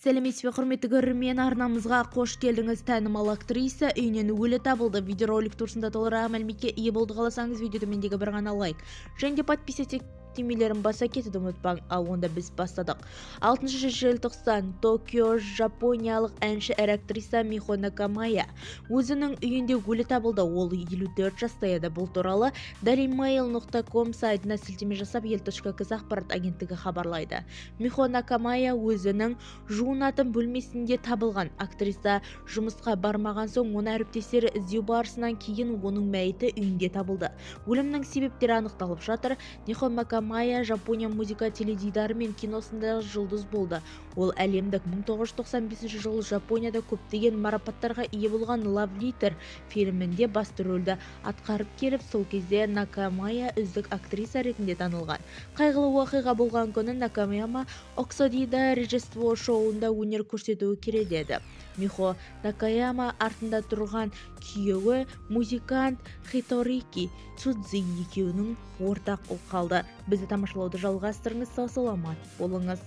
Сәлеметсіз бе, құрметті көрермен, арнамызға қош келдіңіз. Танымал актриса үйінен өлі табылды. Видеоролик турсында толығырақ мәліметке ие болды. Қаласаңыз видео төмендегі бір ғана лайк және де подписывайтесь түймелерін баса кетуді ұмытпаң. Ал онда біз бастадық. 6 желтоқсан Токио жапониялық әнші әрі актриса Михо Накамая өзінің үйінде өлі табылды. Ол 54 жаста еді. Бұл туралы dailymail.com сайтына сілтеме жасап ел.кз ақпарат агенттігі хабарлайды. Михо Накамая өзінің жуынатын бөлмесінде табылған. Актриса жұмысқа бармаған соң, оны әріптестері іздеу барысынан кейін оның мәйіті үйінде табылды. Өлімнің себептері анықталып жатыр. Михо Накамая Жапония музыка, теледидары мен киносында жұлдыз болды. Ол әлемдік 1995 жылы Жапонияда көптеген марапаттарға ие болған Love Letter фильмінде басты рөлді атқарып келіп, сол кезде Накамая үздік актриса ретінде танылған. Қайғылы уақиға болған күні Накамая Оксодида Рождество шоуында өнер көрсетуі керек еді. Михо Накамая артында тұрған күйеуі музыкант Хиторики Цудзи екеуінің ортақ ұл қалды. Бізді тамашалауды жалғастырыңыз, сау саламат болыңыз.